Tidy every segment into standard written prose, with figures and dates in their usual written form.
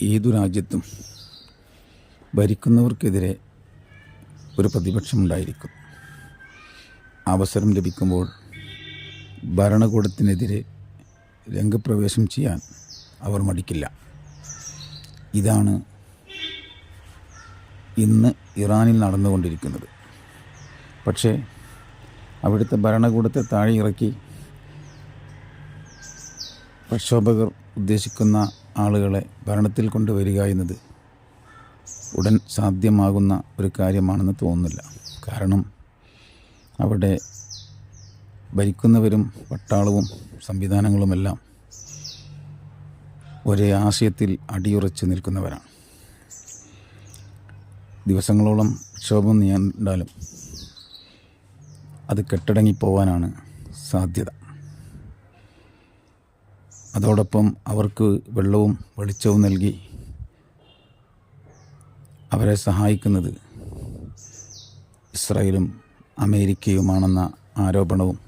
ഏതു രാജ്യത്തും ഭരിക്കുന്നവർക്കെതിരെ ഒരു പ്രതിപക്ഷമുണ്ടായിരിക്കും. അവസരം ലഭിക്കുമ്പോൾ ഭരണകൂടത്തിനെതിരെ രംഗപ്രവേശം ചെയ്യാൻ അവർ മടിക്കില്ല. ഇതാണ് ഇന്ന് ഇറാനിൽ നടന്നുകൊണ്ടിരിക്കുന്നത്. പക്ഷേ അവിടുത്തെ ഭരണകൂടത്തെ താഴെ ഇറക്കി പ്രക്ഷോഭകർ ഉദ്ദേശിക്കുന്ന ആളുകളെ ഭരണത്തിൽ കൊണ്ടുവരിക എന്നത് ഉടൻ സാധ്യമാകുന്ന ഒരു കാര്യമാണെന്ന് തോന്നുന്നില്ല. കാരണം അവിടെ ഭരിക്കുന്നവരും പട്ടാളവും സംവിധാനങ്ങളുമെല്ലാം ഒരേ ആശയത്തിൽ അടിയുറച്ച് നിൽക്കുന്നവരാണ്. ദിവസങ്ങളോളം പ്രക്ഷോഭം നീണ്ടാലും അത് കെട്ടടങ്ങിപ്പോവാനാണ് സാധ്യത. അതോടൊപ്പം അവർക്ക് വെള്ളവും വെളിച്ചവും നൽകി അവരെ സഹായിക്കുന്നത് ഇസ്രായേലും അമേരിക്കയുമാണെന്ന ആരോപണവും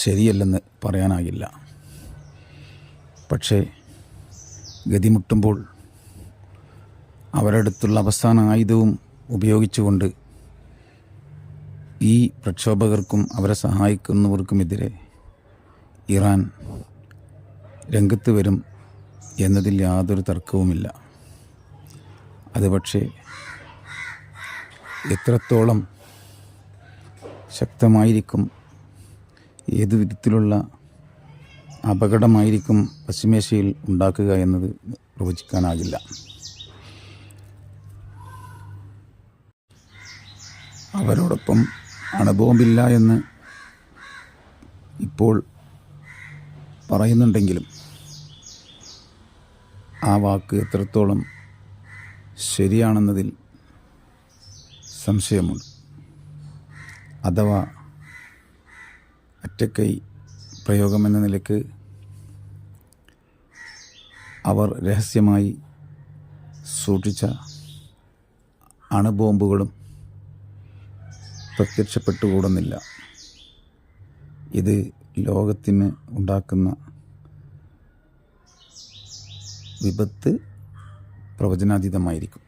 ശരിയല്ലെന്ന് പറയാനാകില്ല. പക്ഷേ ഗതിമുട്ടുമ്പോൾ അവരുടെ അടുത്തുള്ള അവസാന ആയുധവും ഉപയോഗിച്ചുകൊണ്ട് ഈ പ്രക്ഷോഭകർക്കും അവരെ സഹായിക്കുന്നവർക്കുമെതിരെ ഇറാൻ രംഗത്ത് വരും എന്നതിൽ യാതൊരു തർക്കവുമില്ല. അത് പക്ഷേ എത്രത്തോളം ശക്തമായിരിക്കും, ഏതു വിധത്തിലുള്ള അപകടമായിരിക്കും പശ്ചിമേഷ്യയിൽ ഉണ്ടാക്കുക എന്നത് പ്രവചിക്കാനാകില്ല. അവരോടൊപ്പം അണുബോംബില്ല എന്ന് ഇപ്പോൾ പറയുന്നുണ്ടെങ്കിലും ആ വാക്ക് എത്രത്തോളം ശരിയാണെന്നതിൽ സംശയമുണ്ട്. അഥവാ ഒറ്റക്കൈ പ്രയോഗമെന്ന നിലയ്ക്ക് അവർ രഹസ്യമായി സൂക്ഷിച്ച അണുബോംബുകളും പ്രത്യക്ഷപ്പെട്ടുകൂടുന്നില്ല. ഇത് ലോകത്തിന് ഉണ്ടാക്കുന്ന വിപത്ത് പ്രവചനാതീതമായിരിക്കും.